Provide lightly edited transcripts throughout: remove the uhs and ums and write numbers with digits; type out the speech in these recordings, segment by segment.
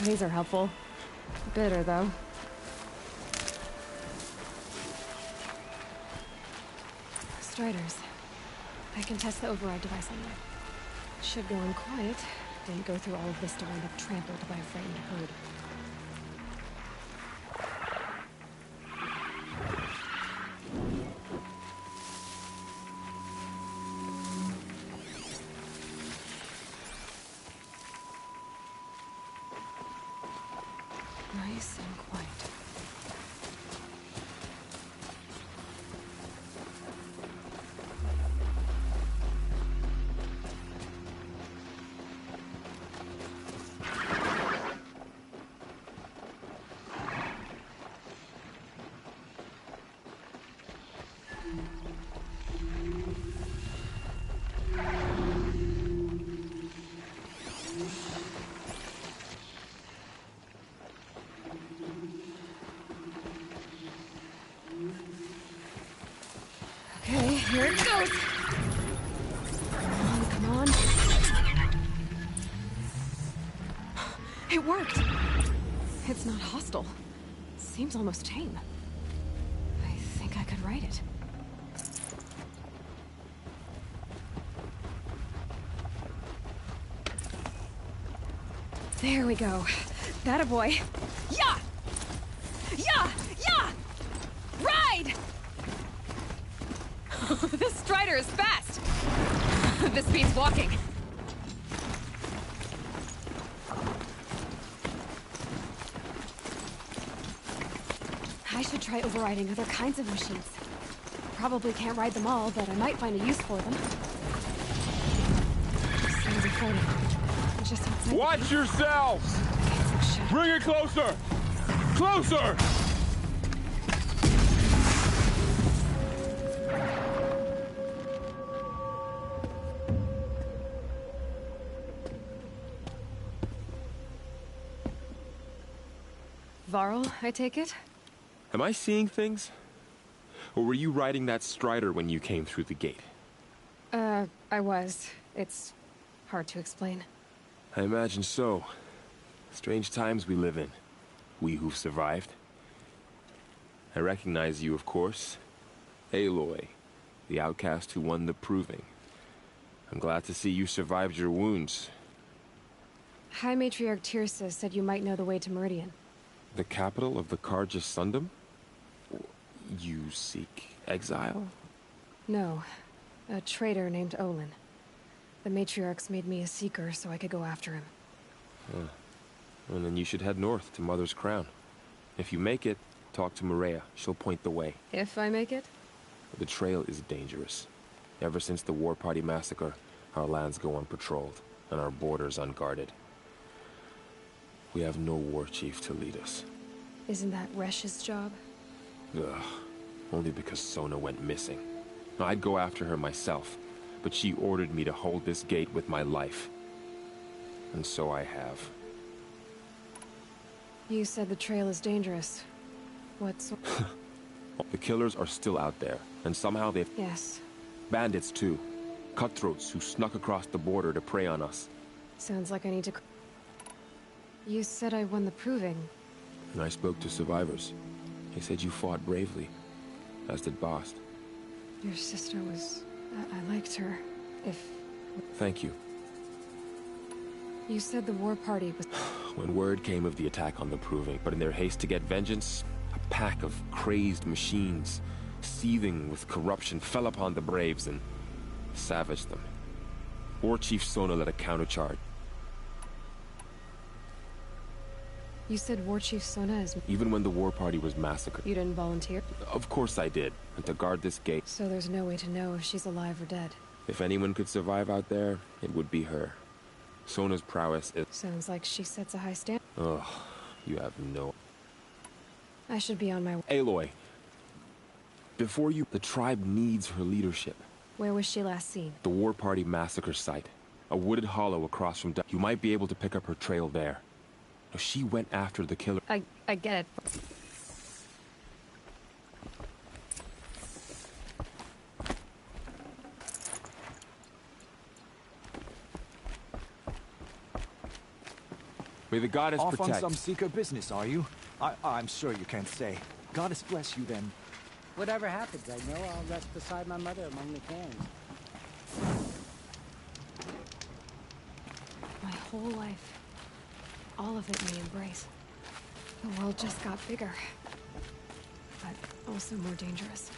These are helpful. Bitter, though. Striders. I can test the override device on them. Should go in quiet. Didn't go through all of this to wind up trampled by a frightened herd. Nice and quiet. Okay, here it goes! Come on. It worked! It's not hostile. Seems almost tame. I think I could write it. There we go. That a boy. Yeah! Yeah! Yeah! Ride! This Strider is fast! This beats walking. I should try overriding other kinds of machines. Probably can't ride them all, but I might find a use for them. Sounds exciting. Just outside. Watch yourselves! Bring it closer! Closer! Varl, I take it? Am I seeing things? Or were you riding that Strider when you came through the gate? I was. It's hard to explain. I imagine so. Strange times we live in. We who've survived. I recognize you, of course. Aloy, the outcast who won the Proving. I'm glad to see you survived your wounds. High Matriarch Tirsa said you might know the way to Meridian. The capital of the Carja Sundom? You seek exile? No. A traitor named Olin. The Matriarchs made me a seeker so I could go after him. Well, then you should head north to Mother's Crown. If you make it, talk to Maria. She'll point the way. If I make it? The trail is dangerous. Ever since the War Party massacre, our lands go unpatrolled, and our borders unguarded. We have no war chief to lead us. Isn't that Resh's job? Ugh. Only because Sona went missing. I'd go after her myself, but she ordered me to hold this gate with my life. And so I have. You said the trail is dangerous. What's... The killers are still out there, and somehow they've... Yes. Bandits, too. Cutthroats who snuck across the border to prey on us. Sounds like I need to... You said I won the Proving. And I spoke to survivors. They said you fought bravely, as did Bast. Your sister was... I liked her. If... Thank you. You said the War Party was... When word came of the attack on the Proving, but in their haste to get vengeance, a pack of crazed machines, seething with corruption, fell upon the Braves and savaged them. War Chief Sona led a countercharge. You said War Chief Sona is... Even when the War Party was massacred. You didn't volunteer? Of course I did. And to guard this gate. So there's no way to know if she's alive or dead. If anyone could survive out there, it would be her. Sona's prowess is... Sounds like she sets a high standard. Ugh, you have no... I should be on my way. Aloy, before you... The tribe needs her leadership. Where was she last seen? The War Party massacre site. A wooded hollow across from... You might be able to pick up her trail there. No, she went after the killer. I get it. May the goddess Off protect. on some secret business, are you? I'm sure you can't say. Goddess bless you then. Whatever happens, I know I'll rest beside my mother among the cairns. My whole life. All of it in the embrace. The world just got bigger. But also more dangerous.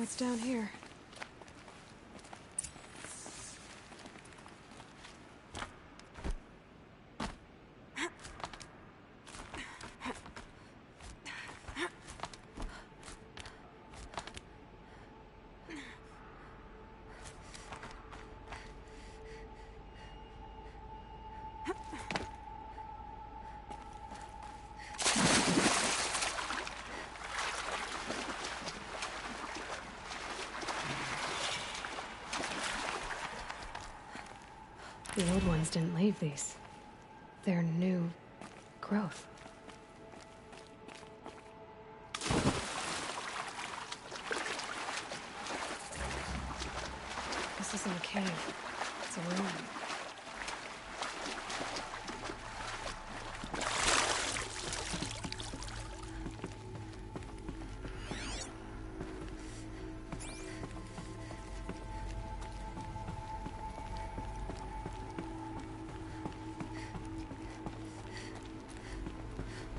What's down here? The old ones didn't leave these. They're new growth. This isn't a cave. It's a room.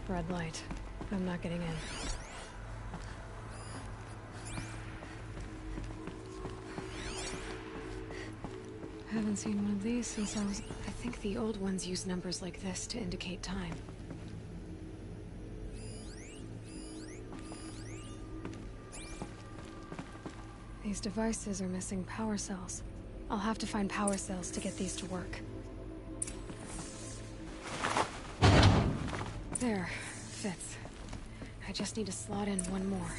Red light. I'm not getting in. Haven't seen one of these since I was... I think the old ones use numbers like this to indicate time. These devices are missing power cells. I'll have to find power cells to get these to work. There. Fits. I just need to slot in one more.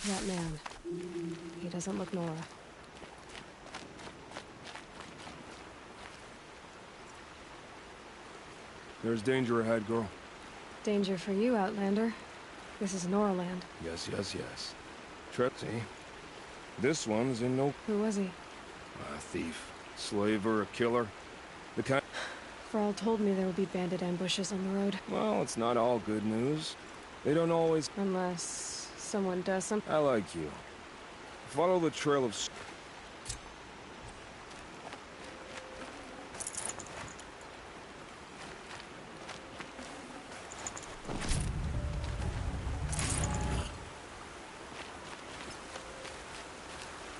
That man. He doesn't look Nora. There's danger ahead, girl. Danger for you, Outlander. This is Nora land. Yes, yes, yes. Trip, see? This one's in no... Who was he? A thief. Slaver, a killer. The kind... Thrall told me there would be bandit ambushes on the road. Well, it's not all good news. They don't always... Unless someone does something. I like you. Follow the trail of...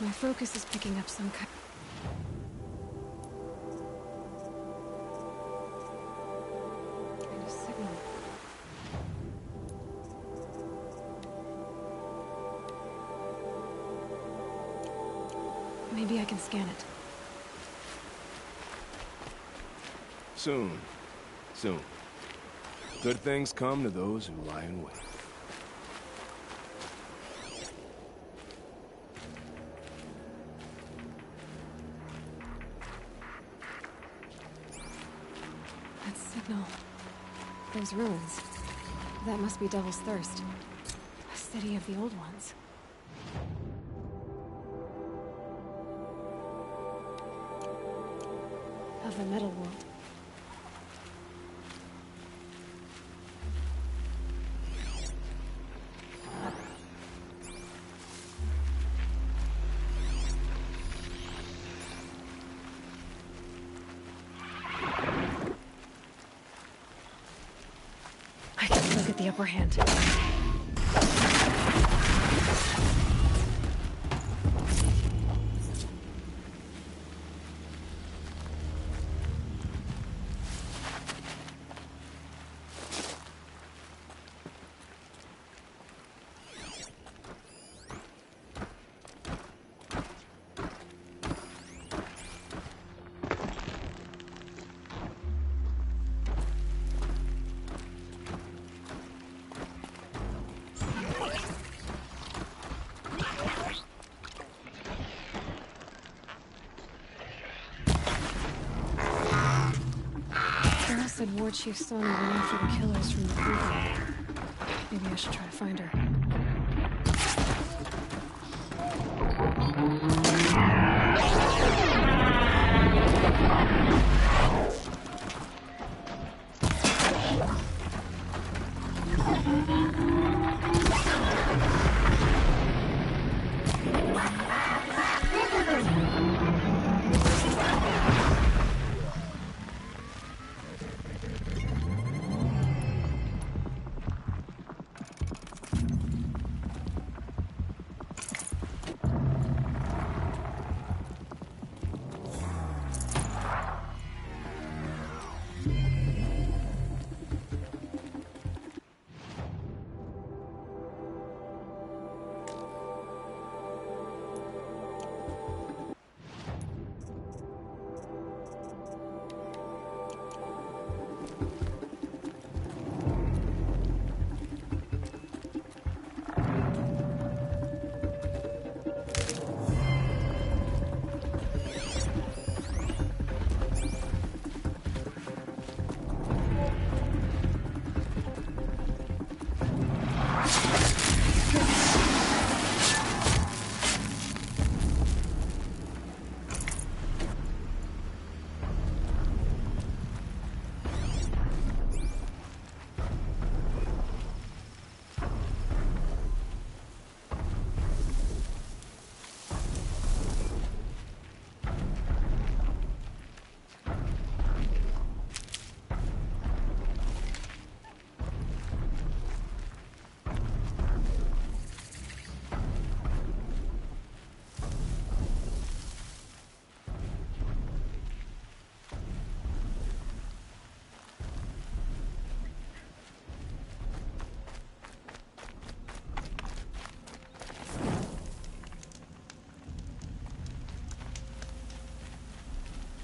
My focus is picking up some kind of signal. Maybe I can scan it. Soon. Soon. Good things come to those who lie in wait. signal. Those ruins. That must be Devil's Thirst. A city of the old ones. Of the metal world. I can still get the upper hand. Carol said War Chief Sonya went after the killers from the prison. Maybe I should try to find her.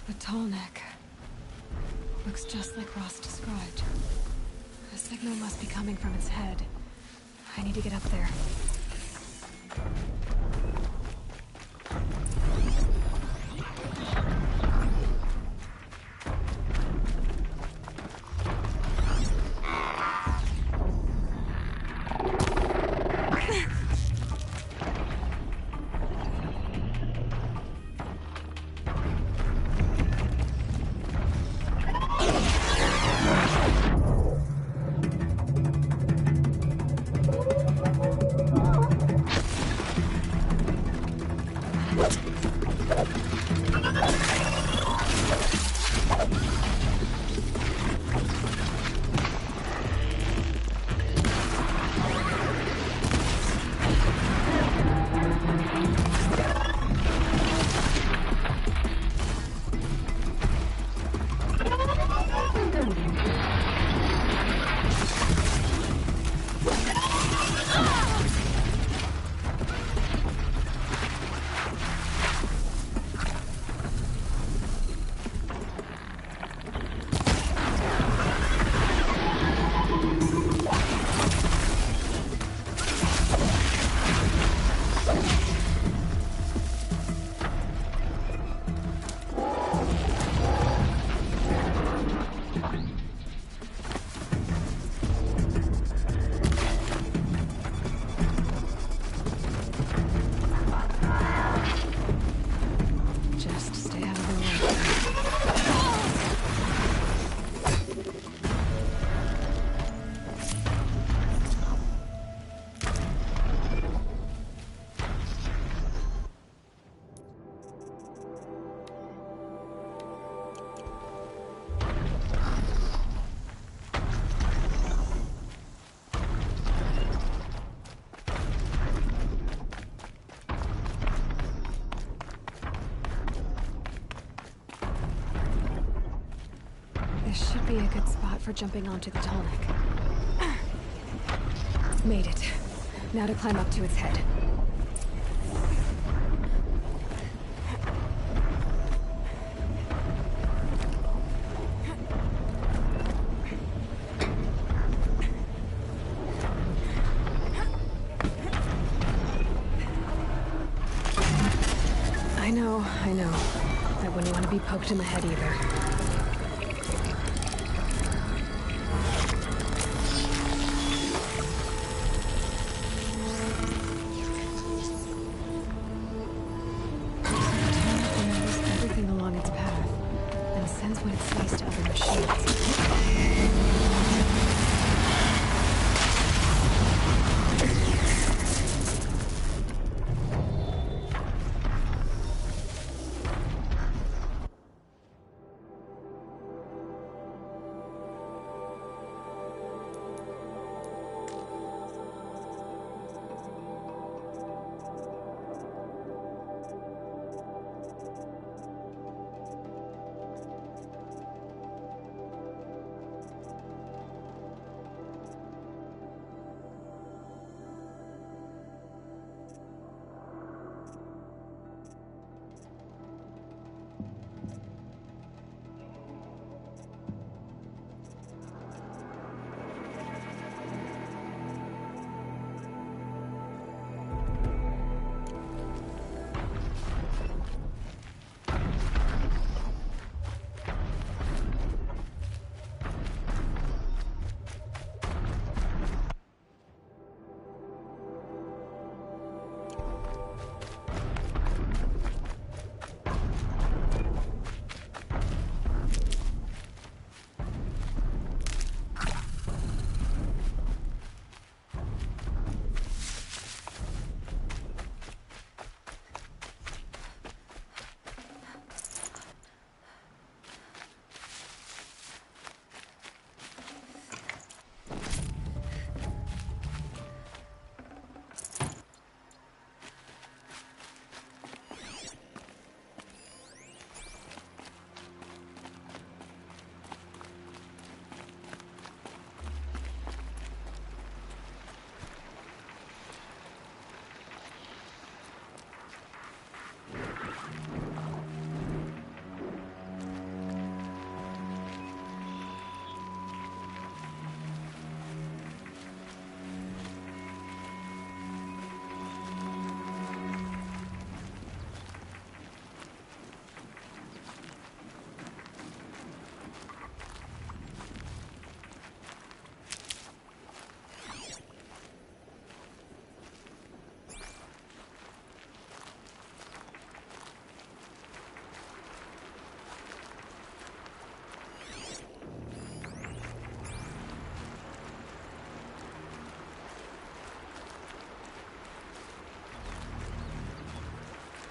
The tall neck. Looks just like Ross described. The signal must be coming from its head. I need to get up there. Be a good spot for jumping onto the tonic. Made it. Now to climb up to its head. I know. I wouldn't want to be poked in the head either.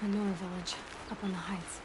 A Nora village, up on the heights.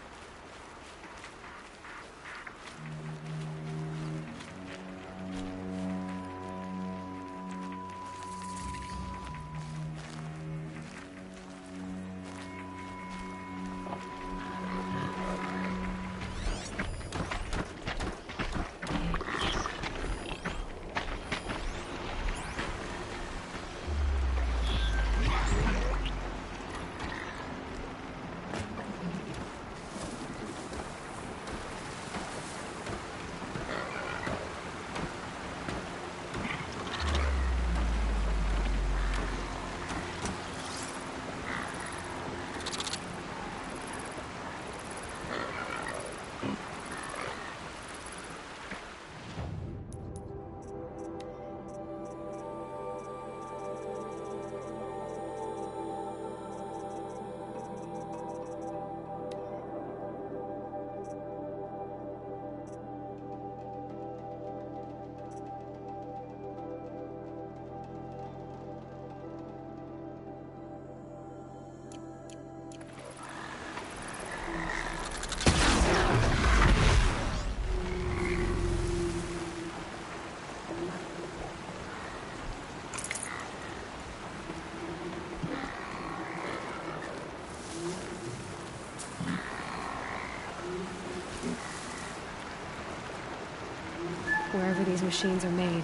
Wherever these machines are made,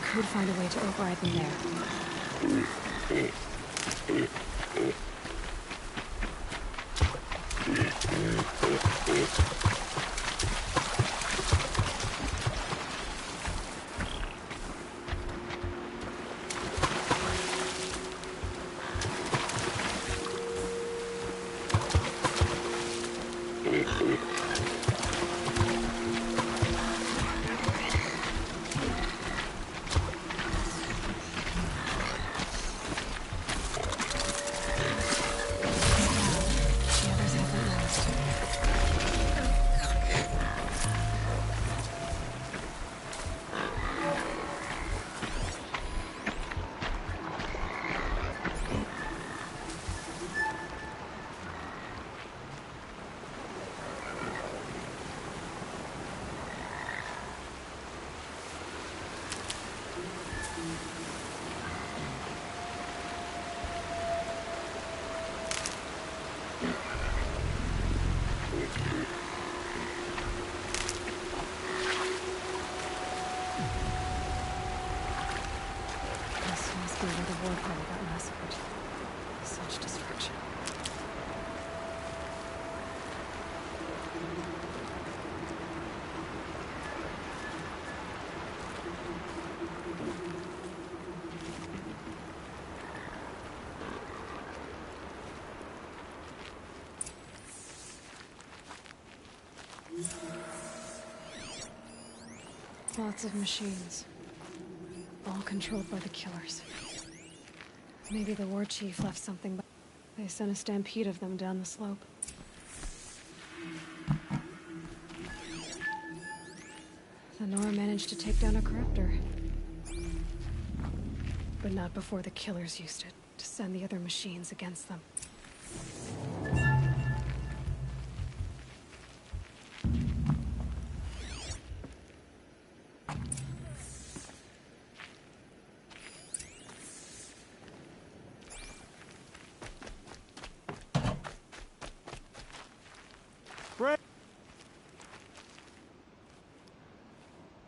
could find a way to override them there. The others haven't noticed. This must be where the war party got massacred. Such destruction. Lots of machines. All controlled by the killers. Maybe the war chief left something, but they sent a stampede of them down the slope. The Nora managed to take down a corruptor. But not before the killers used it to send the other machines against them.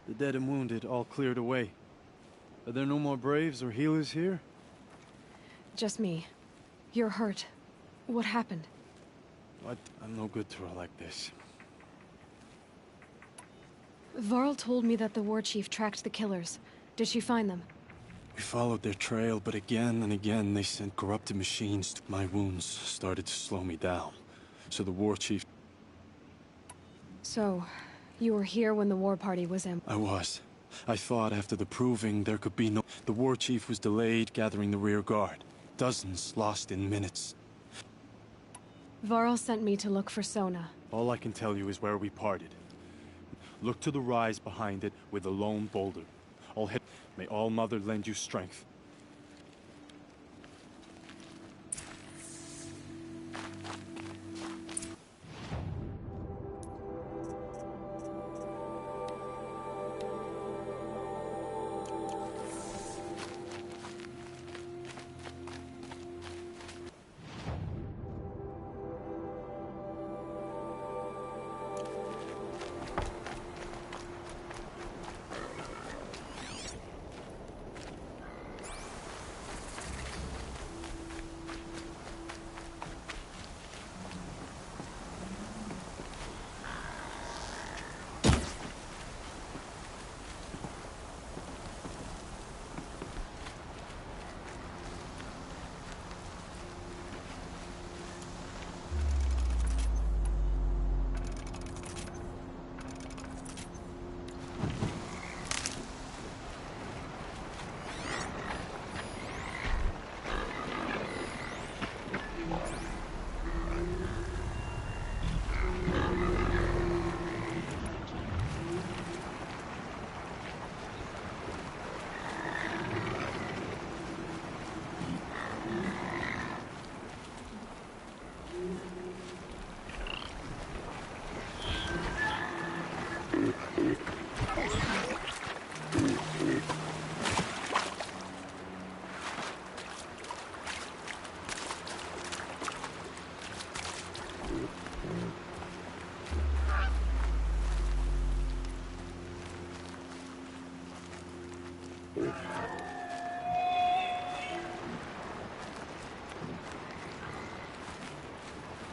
The dead and wounded all cleared away. Are there no more Braves or healers here? Just me. You're hurt. What happened? What? I'm no good through like this. Varl told me that the war chief tracked the killers. Did she find them? We followed their trail, but again and again they sent corrupted machines. My wounds started to slow me down. So the war chief... So, you were here when the war party was in. I was. I thought after the proving there could be no... The war chief was delayed gathering the rear guard. Dozens lost in minutes. Varl sent me to look for Sona. All I can tell you is where we parted. Look to the rise behind it with a lone boulder. I'll hit... May All Mother lend you strength.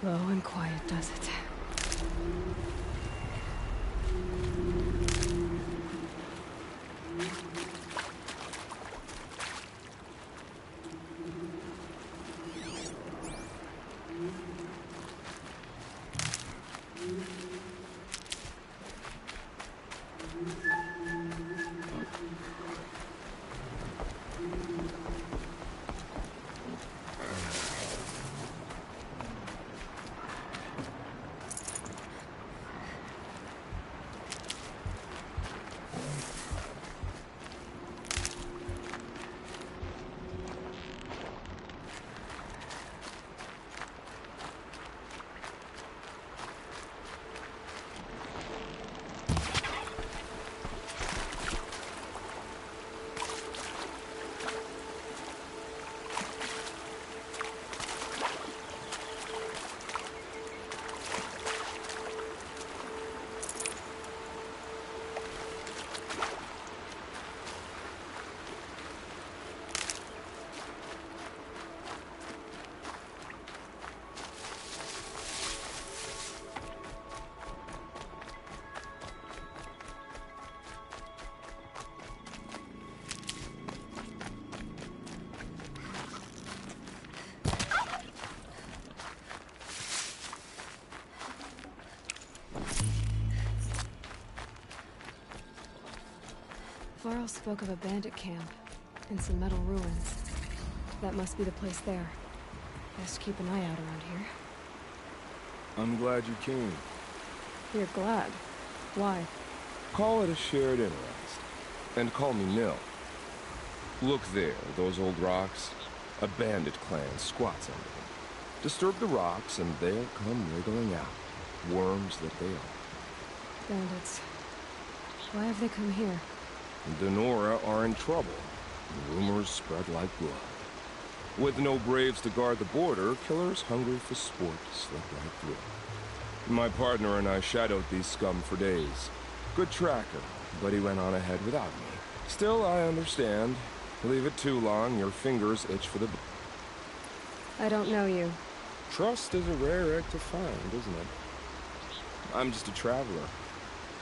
Low and quiet does it. Varl spoke of a bandit camp and some metal ruins. That must be the place there. Best keep an eye out around here. I'm glad you came. You're glad. Why? Call it a shared interest. And call me Nil. Look there, those old rocks. A bandit clan squats under them. Disturb the rocks and they'll come wriggling out. Worms that they are. Bandits. Why have they come here? Denora are in trouble. Rumors spread like blood. With no braves to guard the border, killers hungry for sport slip right through. My partner and I shadowed these scum for days. Good tracker, but he went on ahead without me. Still, I understand. Leave it too long, your fingers itch for the... I don't know you. Trust is a rare egg to find, isn't it? I'm just a traveler.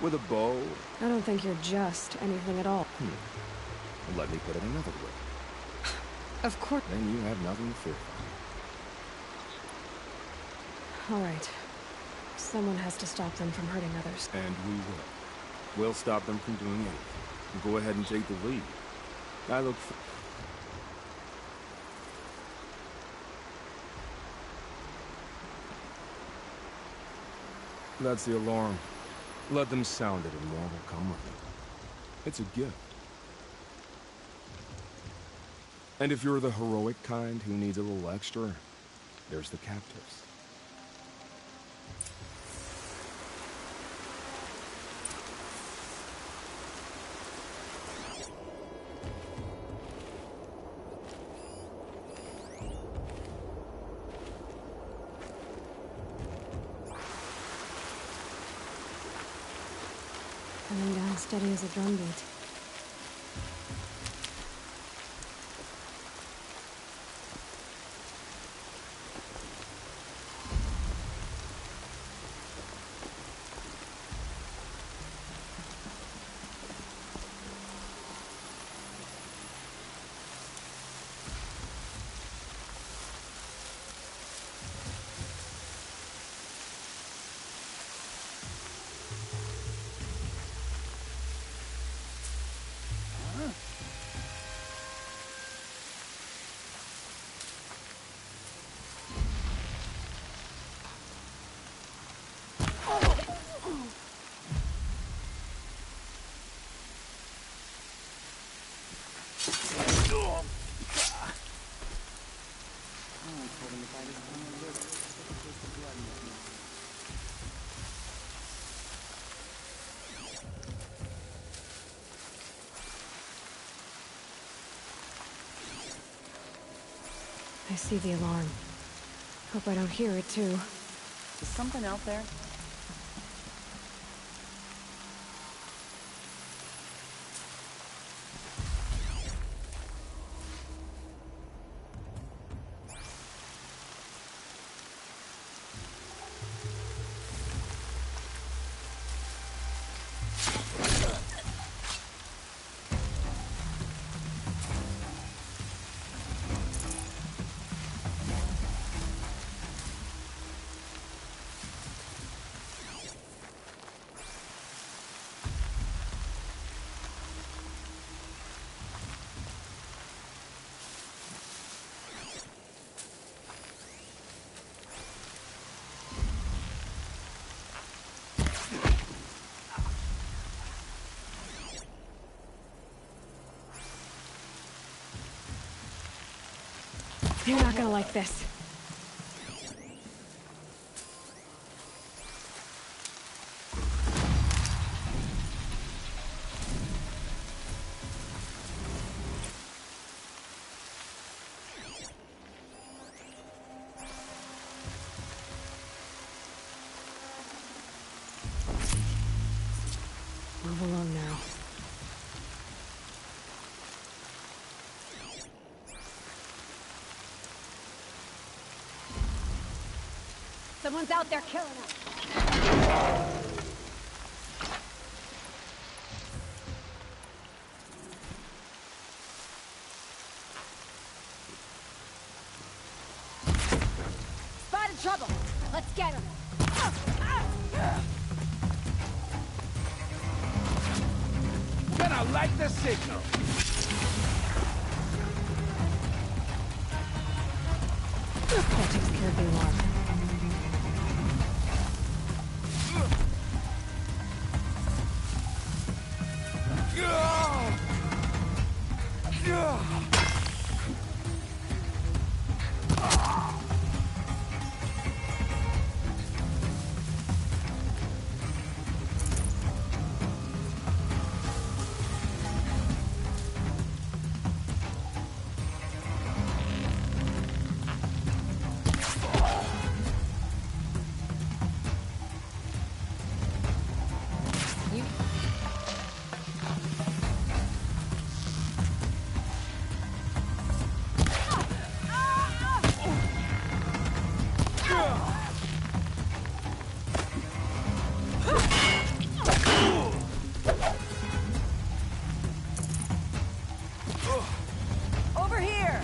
With a bow. I don't think you're just anything at all. Let me put it another way. Of course. Then you have nothing to fear. All right. Someone has to stop them from hurting others. And we will. We'll stop them from doing anything. Go ahead and take the lead. I look for... That's the alarm. Let them sound it and more will come with it. It's a gift. And if you're the heroic kind who needs a little extra, there's the captives. Coming down steady as a drumbeat. I see the alarm. Hope I don't hear it too. Is something out there? You're not gonna like this. Move along now. Someone's out there killing us. Spotted trouble. Let's get him. Gonna light the signal. That takes care of the alarm. Over here!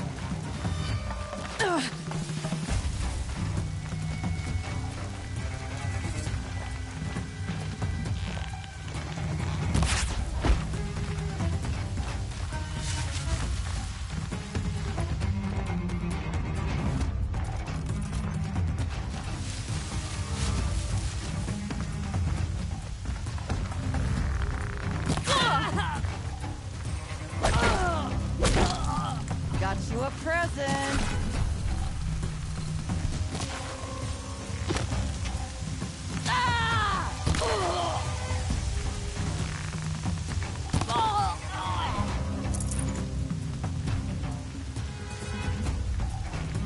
Got you a present.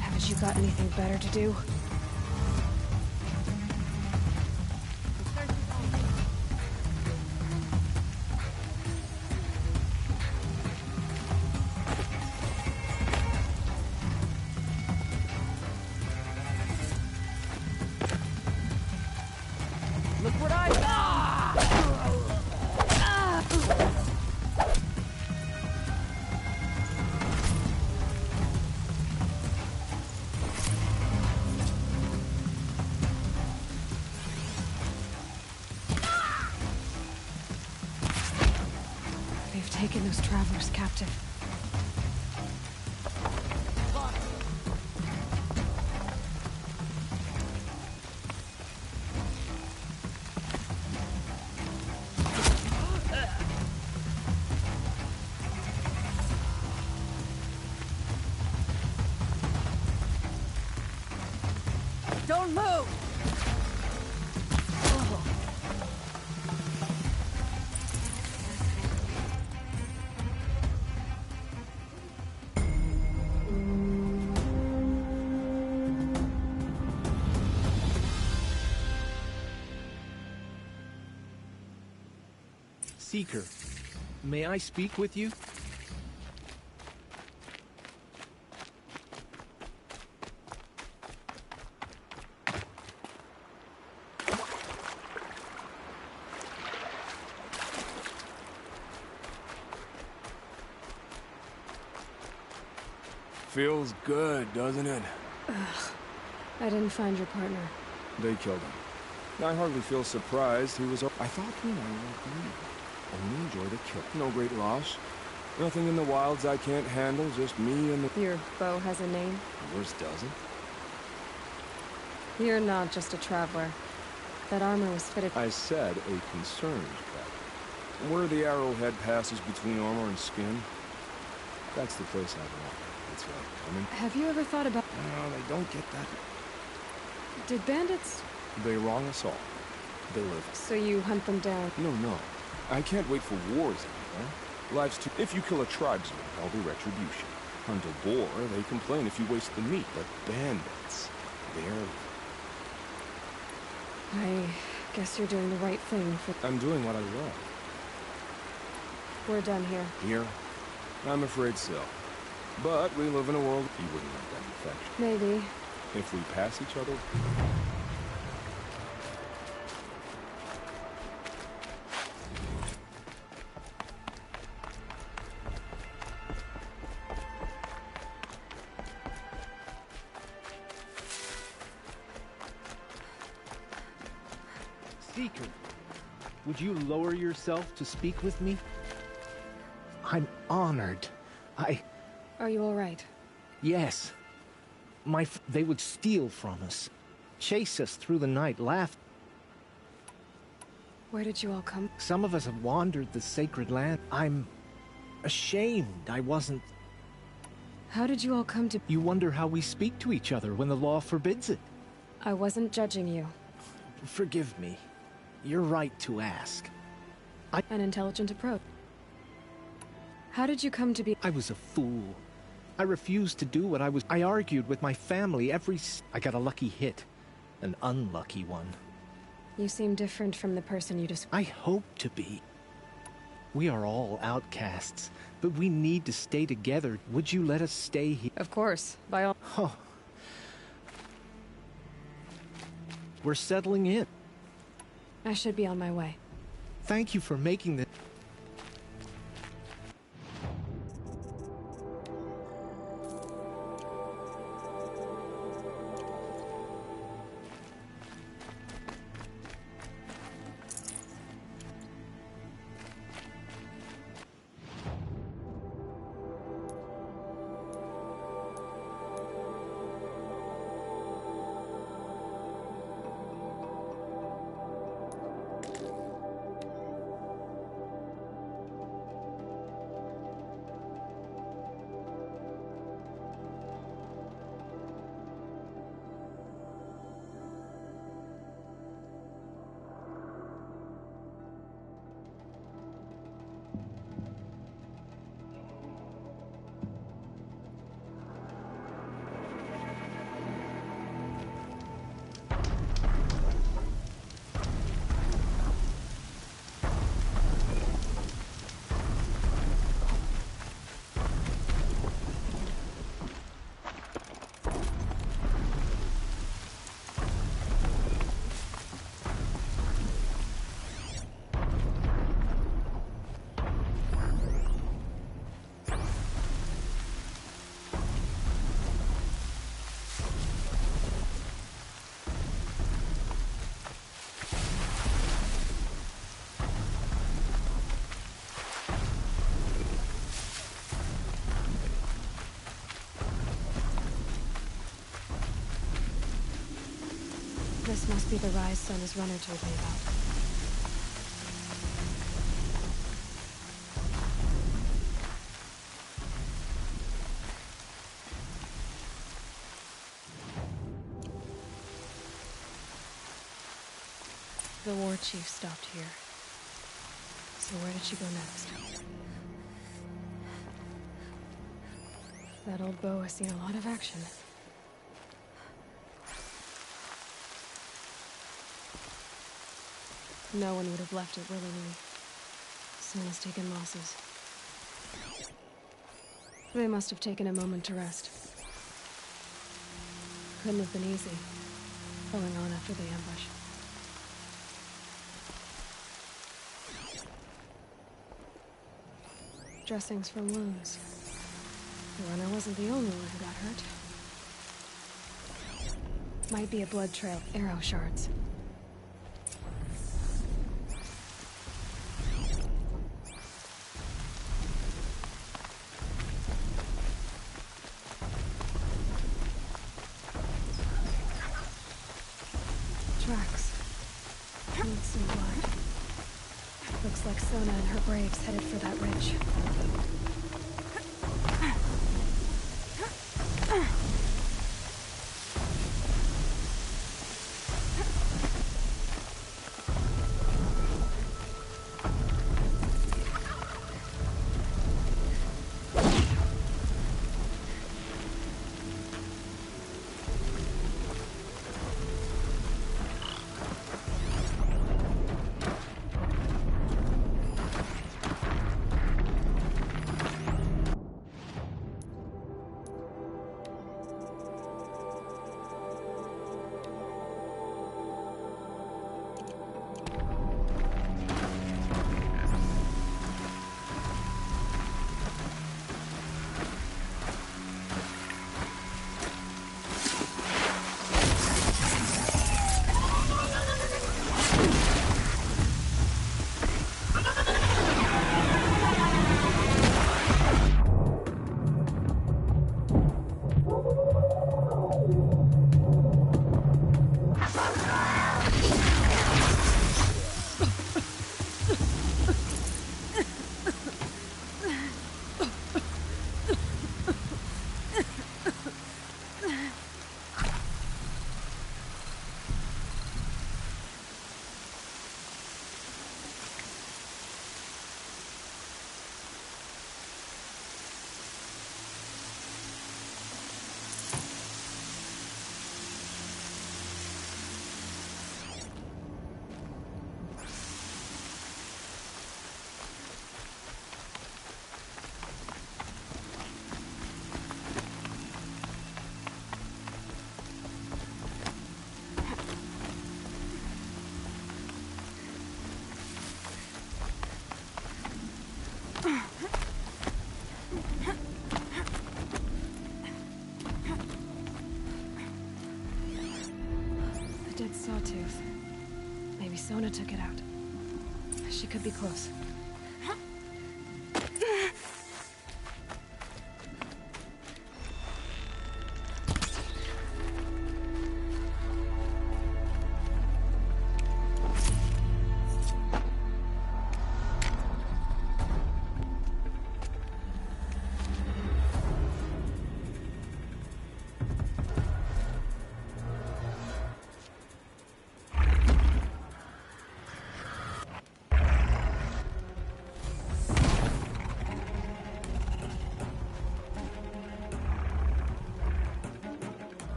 Haven't you got anything better to do? Look what I They've taken those travelers captive. Don't move! Seeker, may I speak with you? Feels good, doesn't it? I didn't find your partner. They killed him. I hardly feel surprised. He was... I thought he and I were agreed. Only enjoy the kill. No great loss. Nothing in the wilds I can't handle, just me and the... Your bow has a name? Yours doesn't? You're not just a traveler. That armor was fitted... I said a concerned traveler. Where the arrowhead passes between armor and skin, that's the place I belong. bandits are coming. Have you ever thought about... No, they don't get that. Did bandits... They wrong us all. They live. So you hunt them down? No. I can't wait for wars anymore. Life's too... If you kill a tribesman, I'll do retribution. Hunt a boar, they complain if you waste the meat. But bandits, they're... I guess you're doing the right thing for... I'm doing what I love. We're done here. Here? I'm afraid so. But we live in a world... You wouldn't have that infection. Maybe. If we pass each other... Seeker, would you lower yourself to speak with me? I'm honored. Are you all right? Yes. They would steal from us, chase us through the night, laugh. Where did you all come? Some of us have wandered the sacred land. I'm ashamed I wasn't. How did you all come to... You wonder how we speak to each other when the law forbids it. I wasn't judging you. Forgive me. You're right to ask. An intelligent approach. How did you come to be... I was a fool. I refused to do what I was... I argued with my family I got a lucky hit. An unlucky one. You seem different from the person you described. I hope to be. We are all outcasts, but we need to stay together. Would you let us stay here? Of course, by all... Oh. We're settling in. I should be on my way. Thank you for making the... This must be the rise Sona's runner told me about. The war chief stopped here. So where did she go next? That old bow has seen a lot of action. No one would have left it willingly. Sona's taken losses. They must have taken a moment to rest. Couldn't have been easy, going on after the ambush. Dressings from wounds. The runner wasn't the only one who got hurt. Might be a blood trail, arrow shards. Tracks. Can't see blood. Looks like Sona and her braves headed for that ridge. Dead sawtooth. Maybe Sona took it out. She could be close.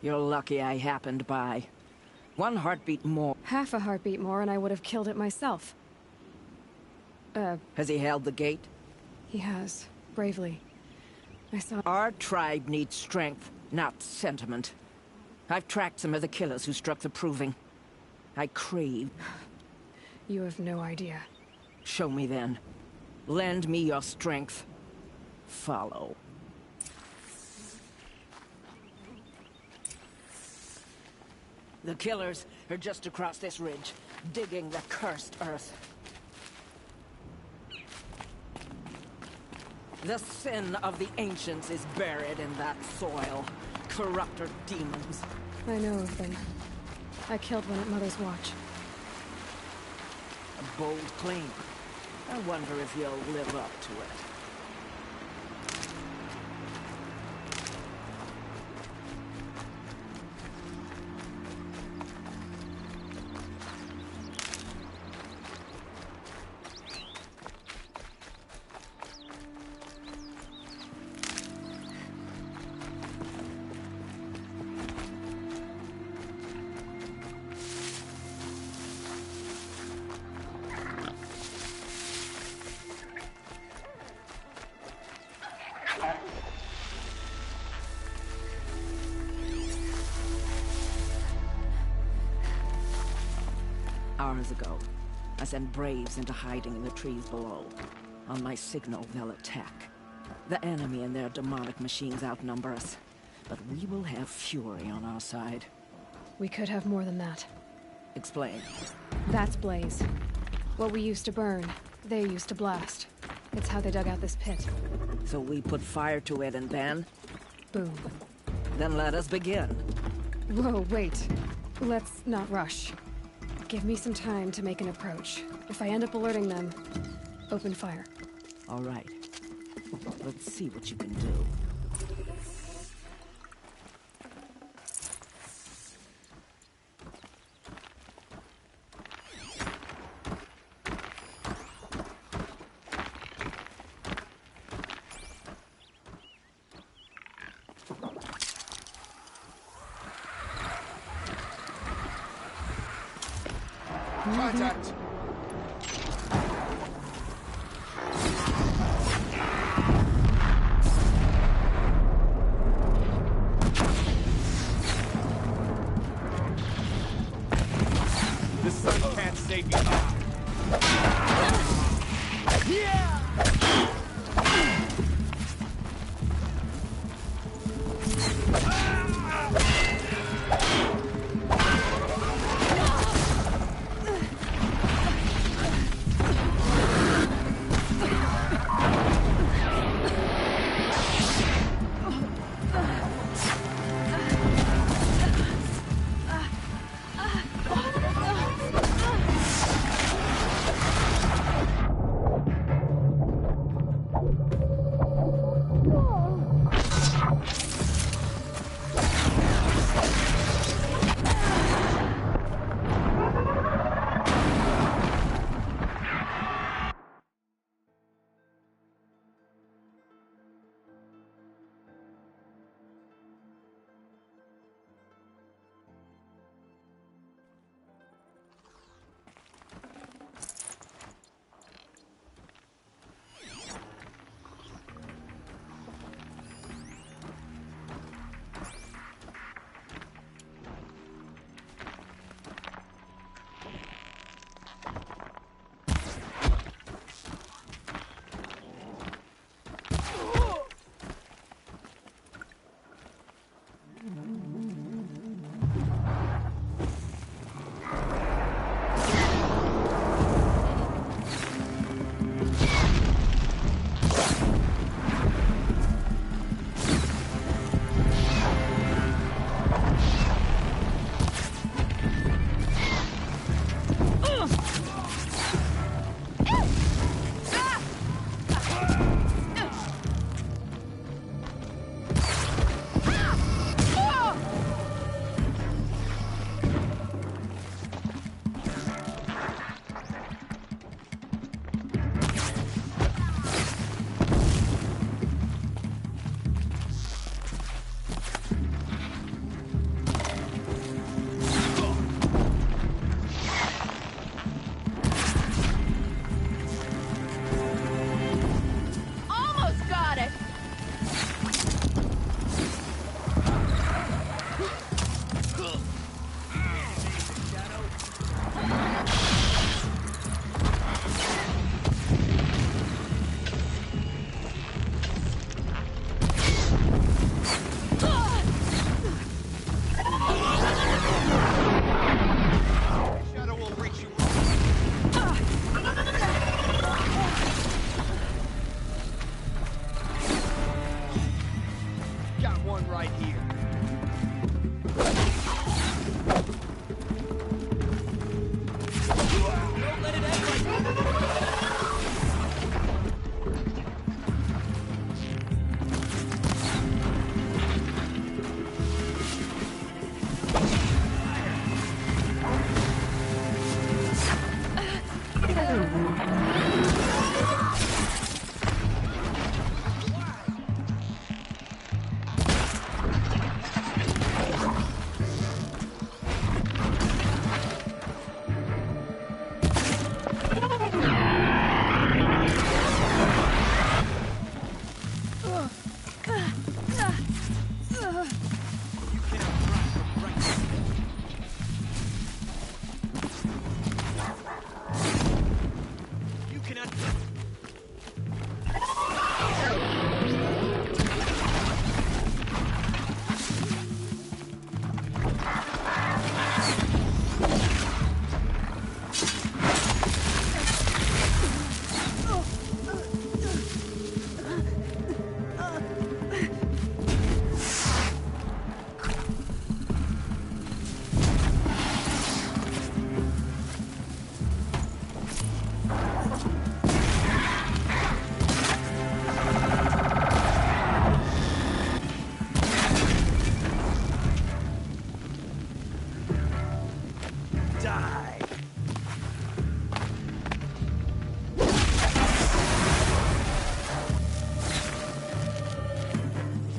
You're lucky I happened by. One heartbeat more. Half a heartbeat more and I would have killed it myself. Has he held the gate? He has. Bravely. I saw... Our tribe needs strength, not sentiment. I've tracked some of the killers who struck the Proving. I crave... You have no idea. Show me then. Lend me your strength. Follow. The killers are just across this ridge, digging the cursed earth. The sin of the ancients is buried in that soil. Corrupter demons. I know of them. I killed one at Mother's Watch. A bold claim. I wonder if you'll live up to it. Hours ago, I sent Braves into hiding in the trees below. On my signal, they'll attack. The enemy and their demonic machines outnumber us, but we will have fury on our side. We could have more than that. Explain. That's Blaze. What we used to burn, they used to blast. It's how they dug out this pit. So we put fire to it and then? Boom. Then let us begin. Whoa, wait. Let's not rush. Give me some time to make an approach. If I end up alerting them, open fire. All right. Let's see what you can do. Contact! The sun can't save you.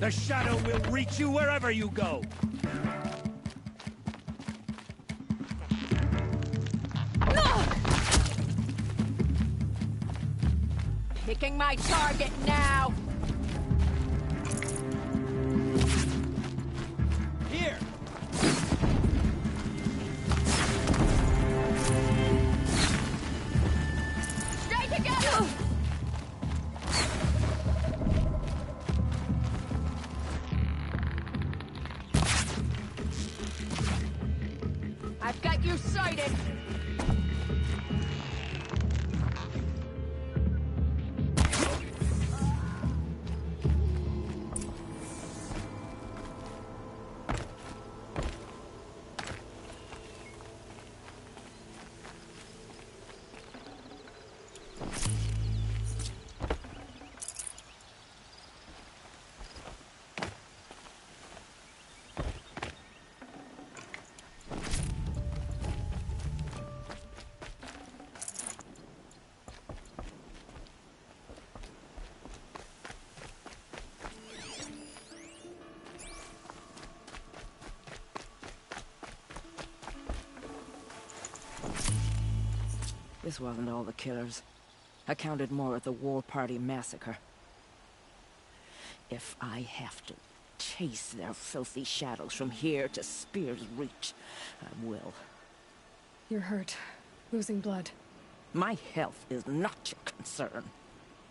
The shadow will reach you wherever you go. Picking my target now! Here! Stay together! I've got you sighted! This wasn't all the killers. I counted more at the War Party massacre. If I have to chase their filthy shadows from here to Spear's Reach, I will. You're hurt. Losing blood. My health is not your concern.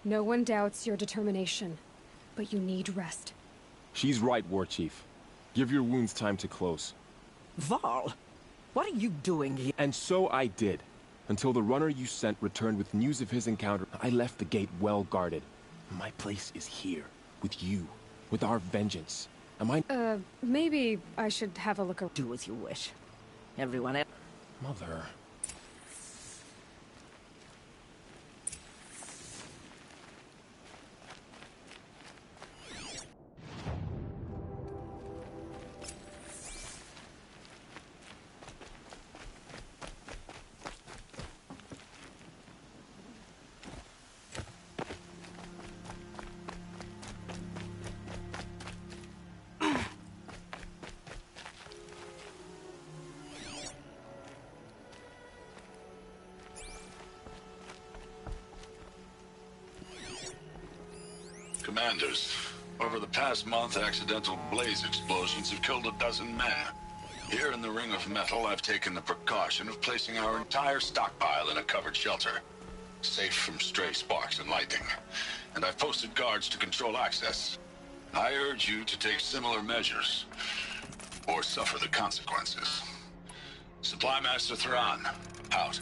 No one doubts your determination, but you need rest. She's right, War Chief. Give your wounds time to close. Varl, what are you doing here? And so I did. Until the runner you sent returned with news of his encounter, I left the gate well guarded. My place is here, with you, with our vengeance. Am I— Maybe I should have a look around. Do as you wish. Everyone else— Mother... Commanders, over the past month, accidental blaze explosions have killed a dozen men. Here in the Ring of Metal, I've taken the precaution of placing our entire stockpile in a covered shelter, safe from stray sparks and lightning. And I've posted guards to control access. I urge you to take similar measures, or suffer the consequences. Supply Master Thrawn, out.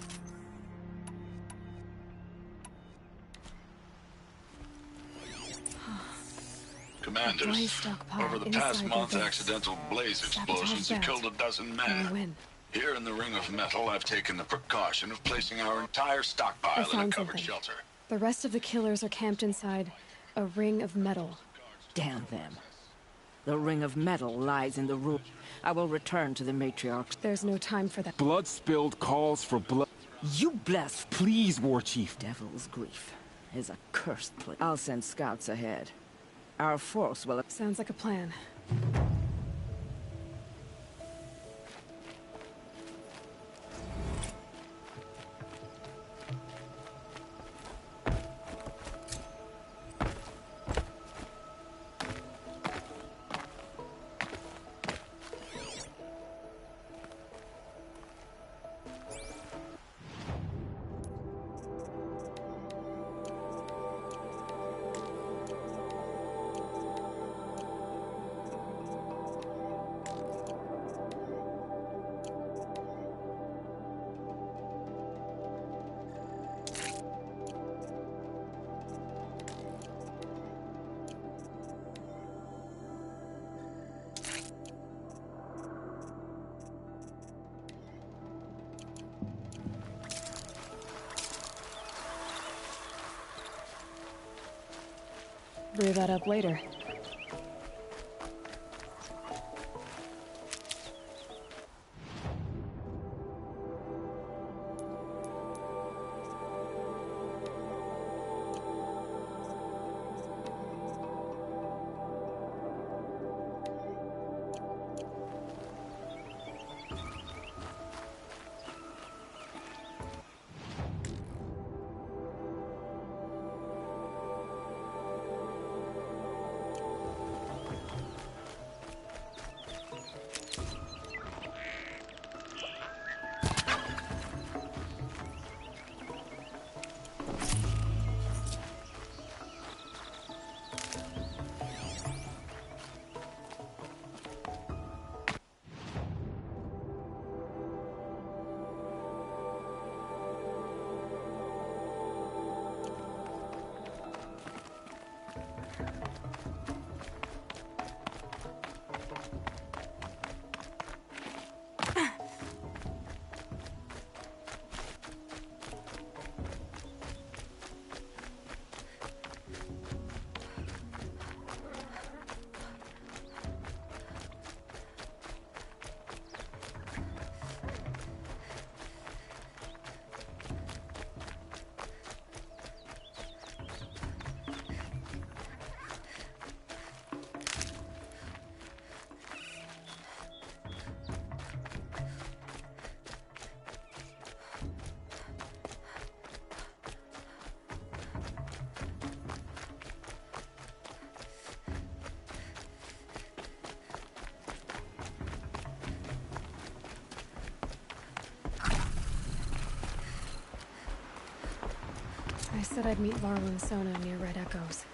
Commanders, over the past month, accidental blaze explosions have killed a dozen men. Here in the Ring of Metal, I've taken the precaution of placing our entire stockpile in a covered shelter. The rest of the killers are camped inside a Ring of Metal. Damn them. The Ring of Metal lies in the room. I will return to the Matriarch. There's no time for that. Blood spilled calls for blood. You bless. Please, War Chief. Devil's Grief is a cursed place. I'll send scouts ahead. Our force will— Sounds like a plan. Brew that up later. said I'd meet Varl and Sona near Red Echoes.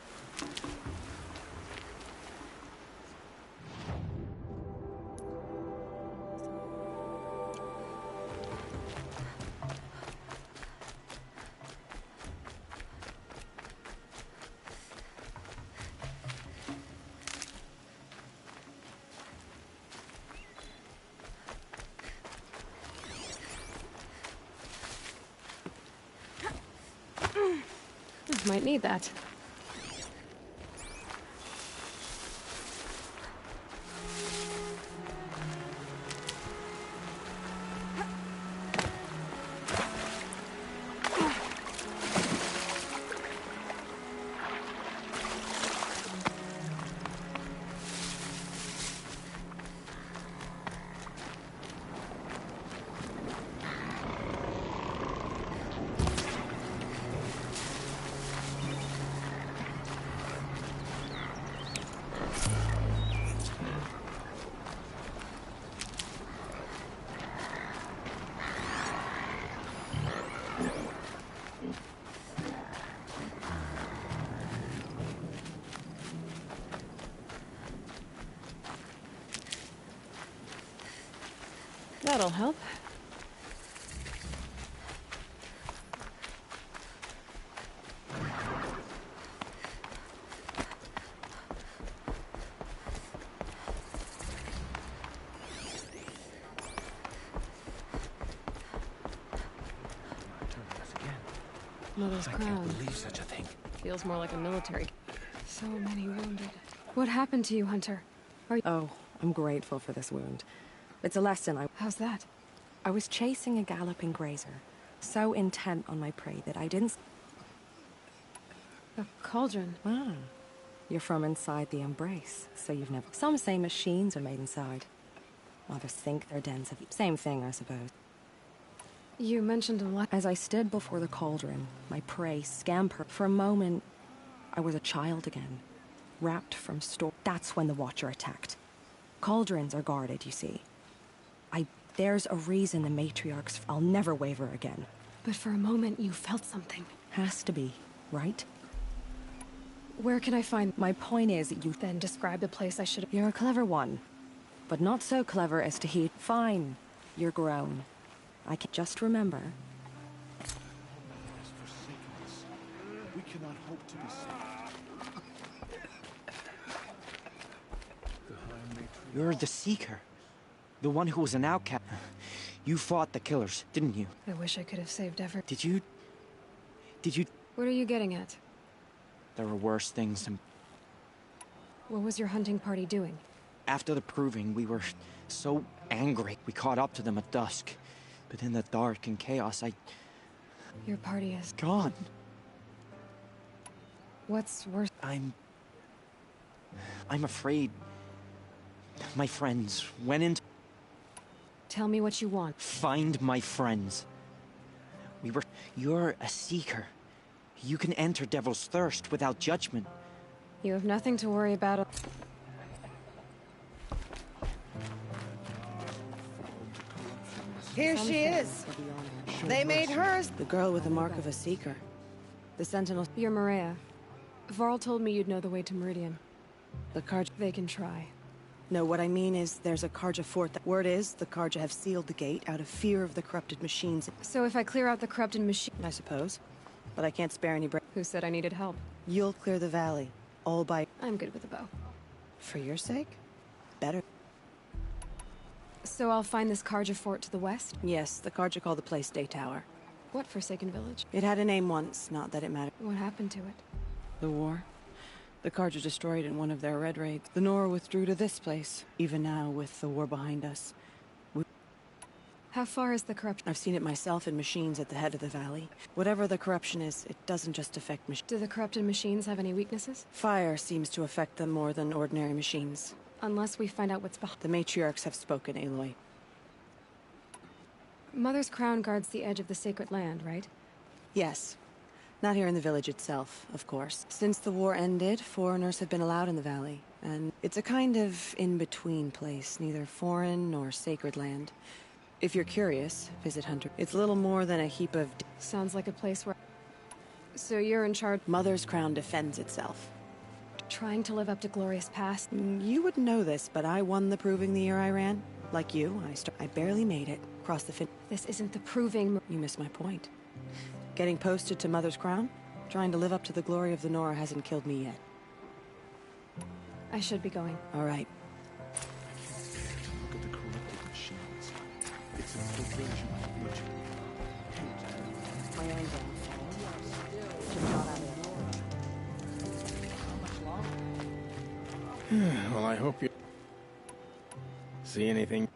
Might need that. That'll help. Mother's crown. I can't believe such a thing. Feels more like a military. So many wounded. What happened to you, Hunter? Are you... Oh, I'm grateful for this wound. It's a lesson. How's that? I was chasing a galloping grazer, so intent on my prey that I didn't... A cauldron. Ah, you're from inside the Embrace, so you've never... Some say machines are made inside. Others think they're dens of... Same thing, I suppose. You mentioned a lot. As I stood before the cauldron, my prey scampered. For a moment, I was a child again, wrapped from store. That's when the Watcher attacked. Cauldrons are guarded, you see. There's a reason the matriarchs... I'll never waver again. But for a moment, you felt something. Has to be, right? Where can I find... My point is, you... Then describe the place I should... You're a clever one. But not so clever as to heed... Fine. You're grown. I can just remember... We cannot hope to be saved. You're the Seeker. The one who was an outcast. You fought the killers, didn't you? I wish I could have saved Ever. Did you... What are you getting at? There were worse things than... What was your hunting party doing? After the proving, we were so angry. We caught up to them at dusk. But in the dark and chaos, Your party is... gone. What's worse? I'm afraid... My friends went into... Tell me what you want. Find my friends. You're a Seeker. You can enter Devil's Thirst without judgment. You have nothing to worry about. Here she is. They made hers. The girl with the mark of a Seeker. The Sentinel... You're Maria. Varl told me you'd know the way to Meridian. The Carja... They can try. No, what I mean is there's a Carja fort. Word is the Carja have sealed the gate out of fear of the corrupted machines. So if I clear out the corrupted machine... I suppose. But I can't spare any break. Who said I needed help? You'll clear the valley. All by... I'm good with a bow. For your sake? Better. So I'll find this Carja fort to the west? Yes, the Carja call the place Day Tower. What Forsaken Village? It had a name once, not that it mattered. What happened to it? The war. The Carja destroyed in one of their red raids. The Nora withdrew to this place, even now with the war behind us. How far is the corruption? I've seen it myself in machines at the head of the valley. Whatever the corruption is, it doesn't just affect machines. Do the corrupted machines have any weaknesses? Fire seems to affect them more than ordinary machines. Unless we find out what's behind. The matriarchs have spoken, Aloy. Mother's crown guards the edge of the sacred land, right? Yes. Not here in the village itself, of course. Since the war ended, foreigners have been allowed in the valley, and it's a kind of in-between place, neither foreign nor sacred land. If you're curious, visit Hunter. It's little more than a heap of... Sounds like a place where... So you're in charge? Mother's crown defends itself. Trying to live up to glorious past? You wouldn't know this, but I won the proving the year I ran. Like you, I barely made it. Crossed the fin- This isn't the proving... You missed my point. Getting posted to Mother's crown? Trying to live up to the glory of the Nora hasn't killed me yet. I should be going. All right. Look at the corrupted machines. It's infiltration, which My own downfall. Just got out of there. Well, I hope you... See anything?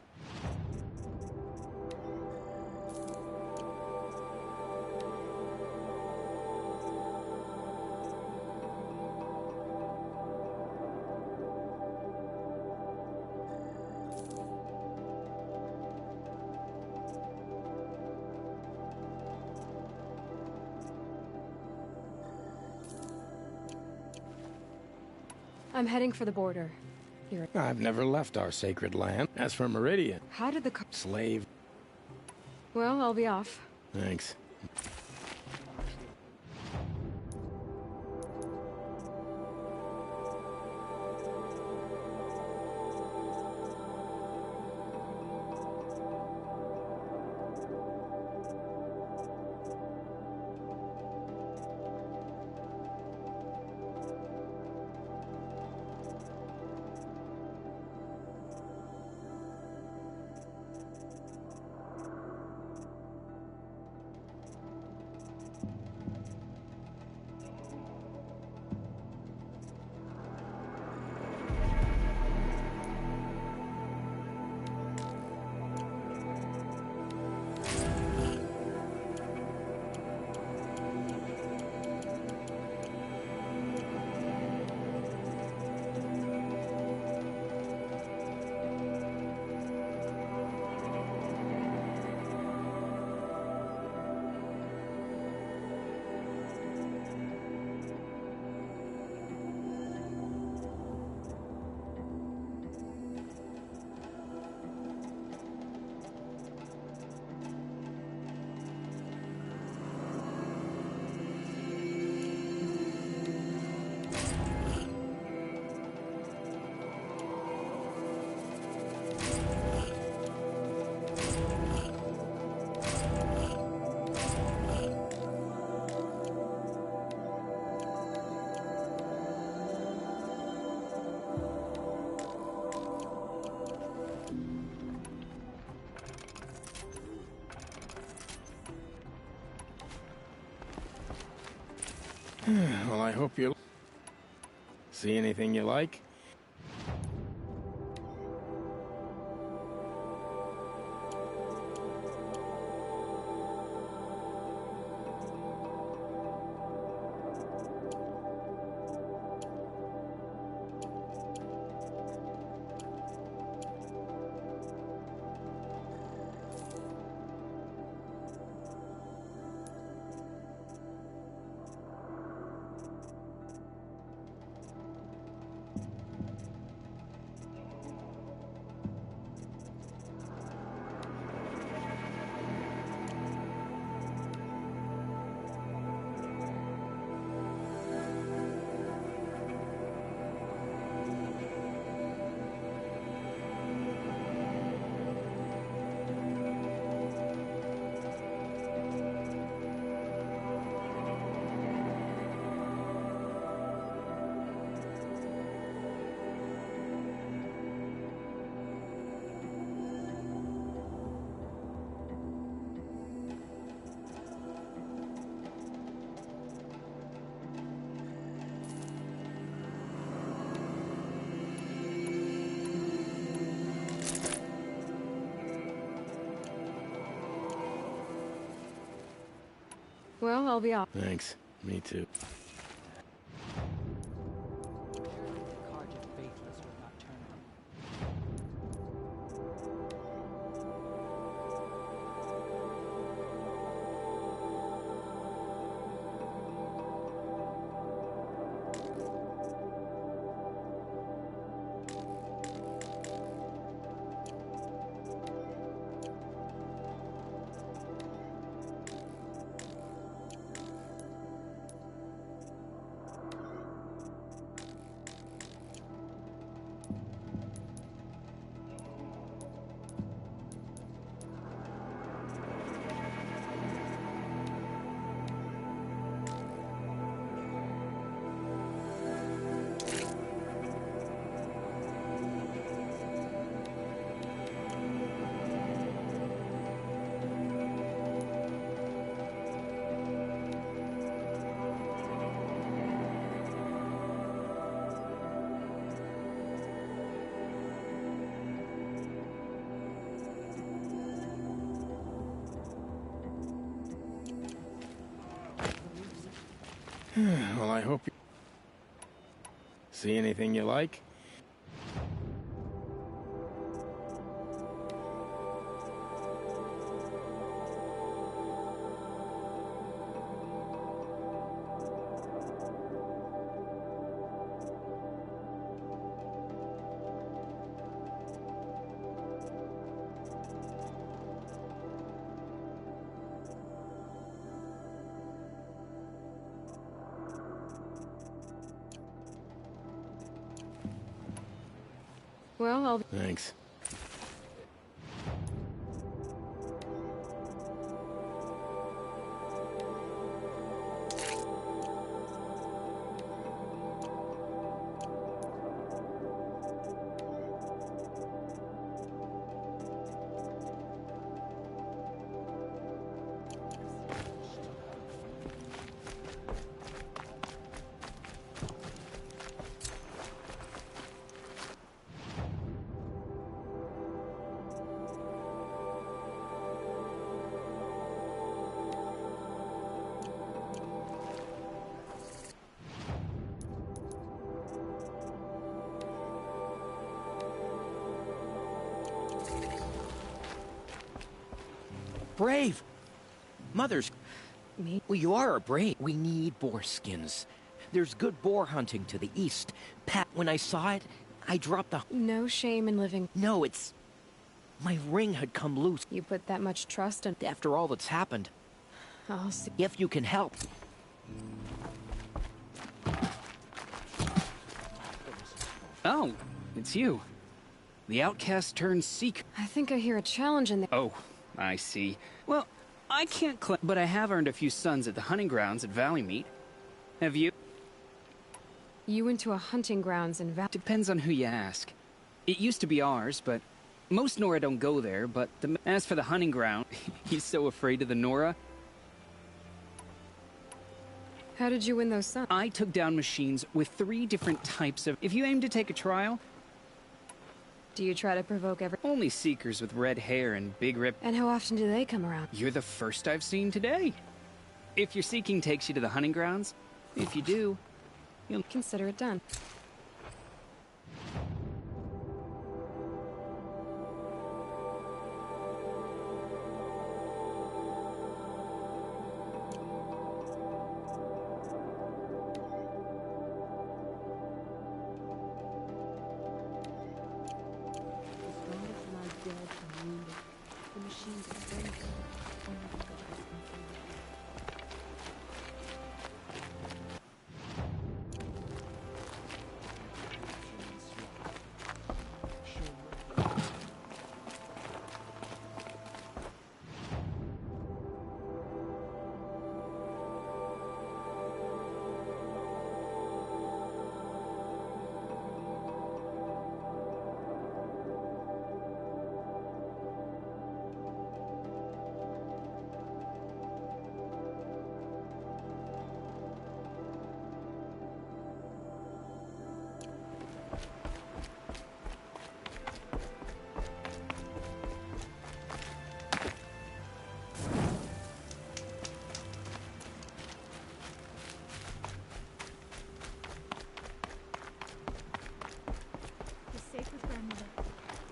I'm heading for the border. I've never left our sacred land. As for Meridian... How did the... Slave. Well, I'll be off. Thanks. Well, I hope you... See anything you like? Well, I'll be off. Thanks. Me too. Well, I hope you... See anything you like? Well, I'll... Thanks. Brave! Mother's... Me? Well, you are a brave. We need boar skins. There's good boar hunting to the east. Pat, when I saw it, I dropped the... No shame in living... No, it's... My ring had come loose. You put that much trust in... After all that's happened. I'll see... If you can help. Oh, it's you. The outcast turned seeker. I think I hear a challenge in there. Oh, I see. Well, I can't claim, but I have earned a few sons at the hunting grounds at Valleymeet. Have you? You went to a hunting grounds in Depends on who you ask. It used to be ours, but most Nora don't go there, but as for the hunting ground, he's so afraid of the Nora. How did you win those sons? I took down machines with 3 different types of... If you aim to take a trial... Do you try to provoke every... Only seekers with red hair and big rip... And how often do they come around? You're the first I've seen today. If your seeking takes you to the hunting grounds, if you do, you'll... Consider it done.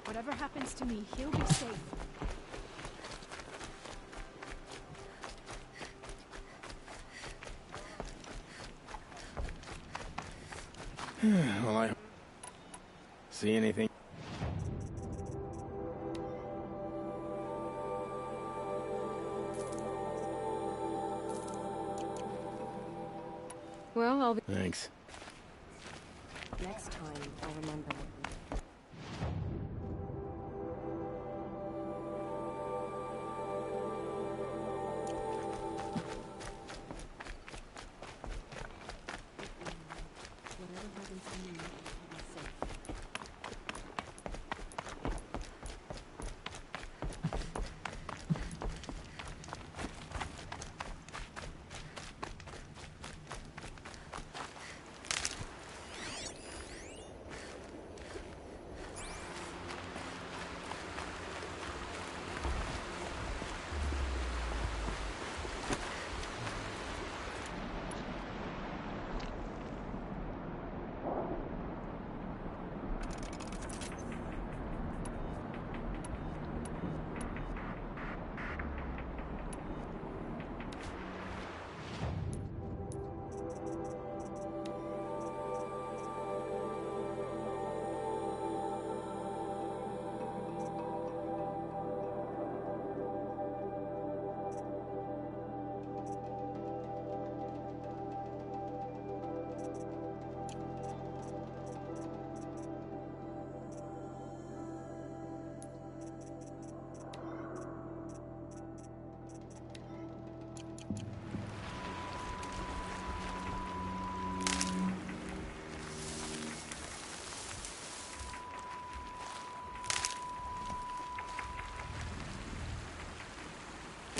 Whatever happens to me, he'll be safe. Well, I... See anything? Well, I'll be... Thanks. Next time, I'll remember.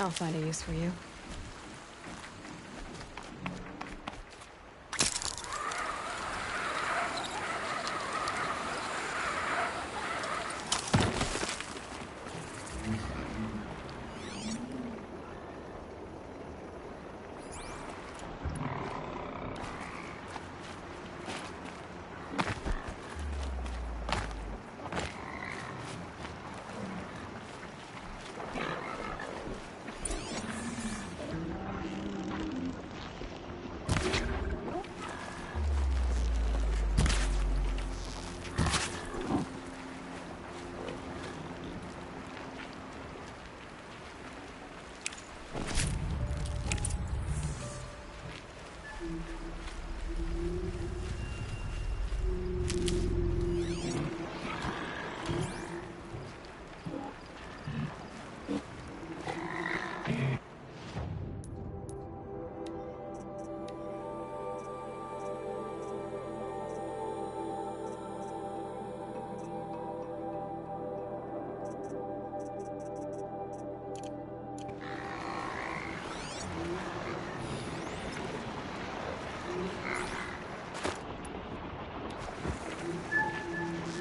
I'll find a use for you.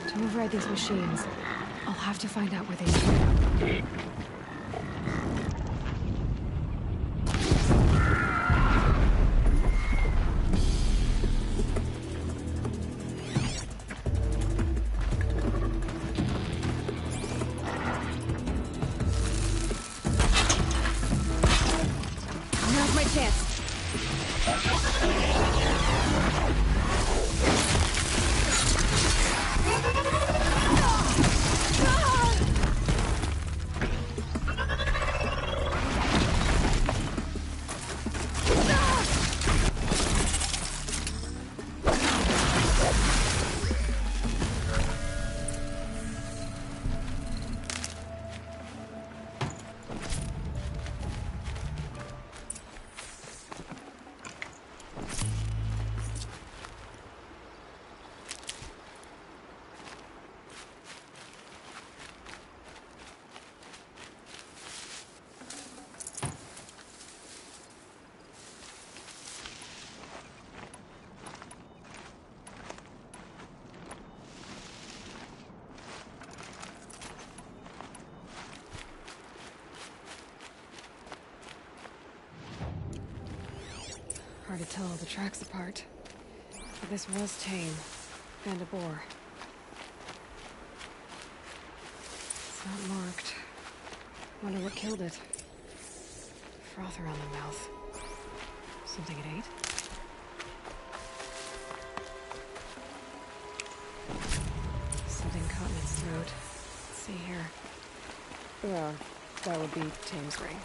To override these machines, I'll have to find out where they are. Now's my chance. Hard to tell all the tracks apart. But this was tame. And a boar. It's not marked. Wonder what killed it. Froth around the mouth. Something it ate? Something caught in its throat. Let's see here. Well, that would be Tame's ring.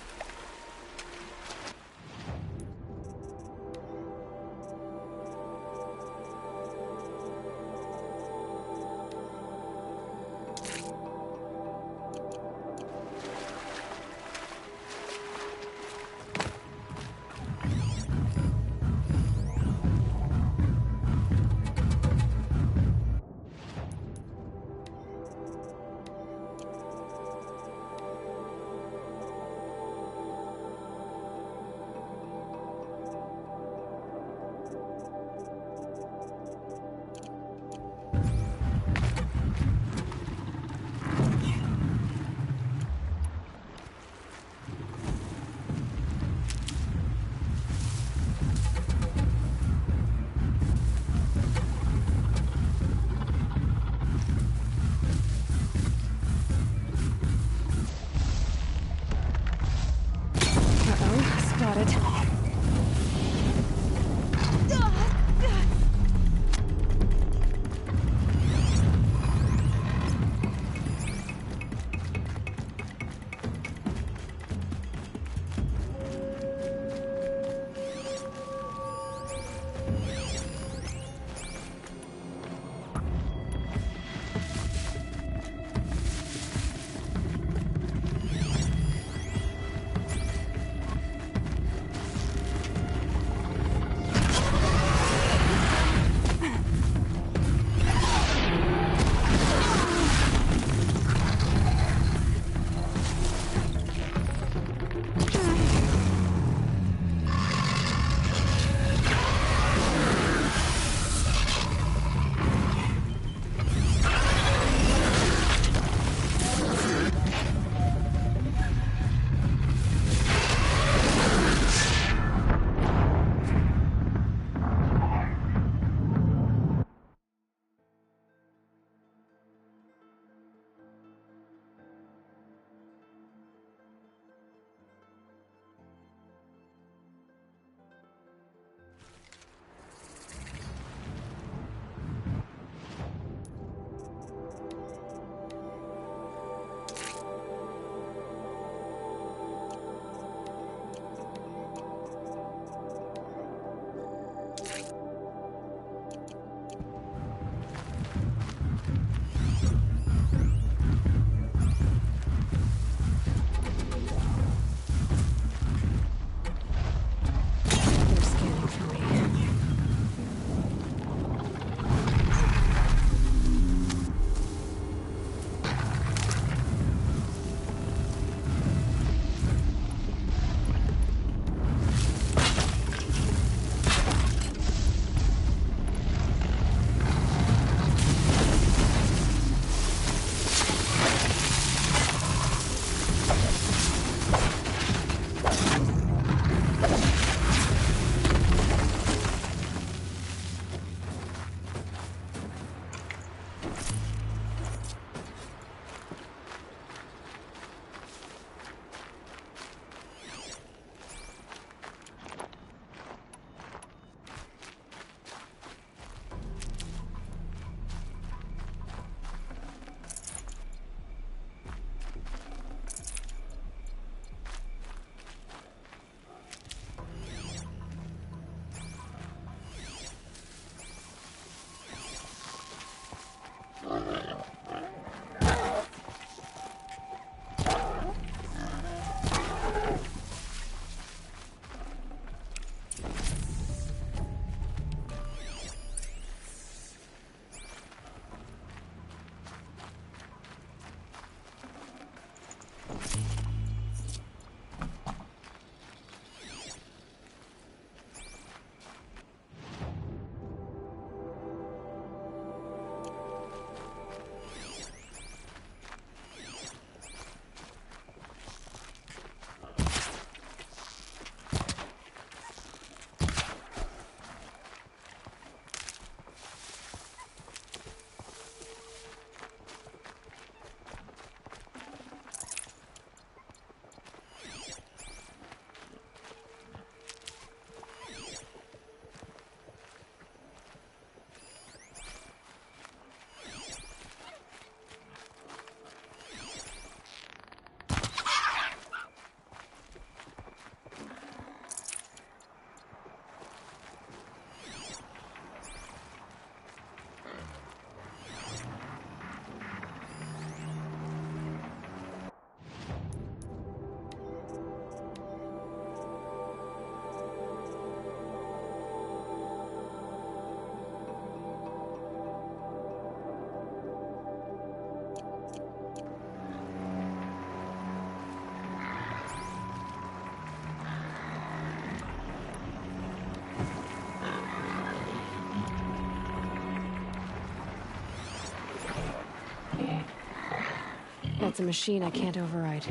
That's a machine I can't override.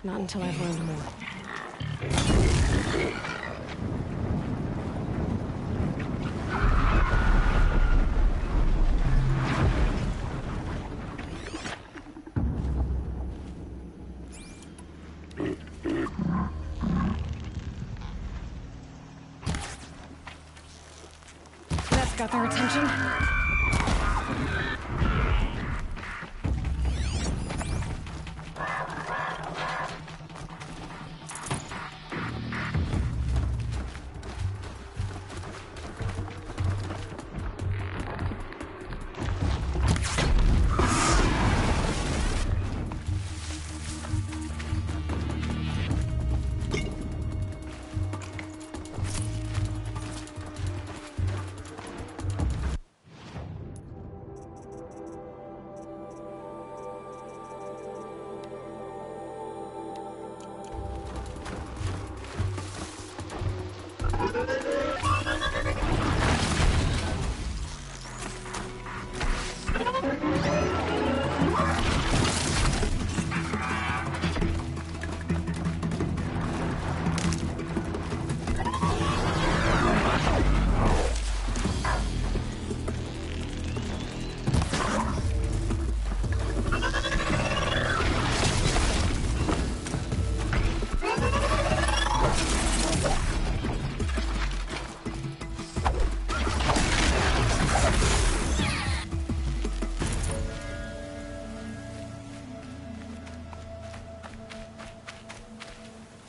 Not until I've learned more. That's got their attention.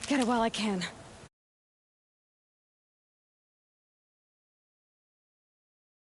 Get it while I can.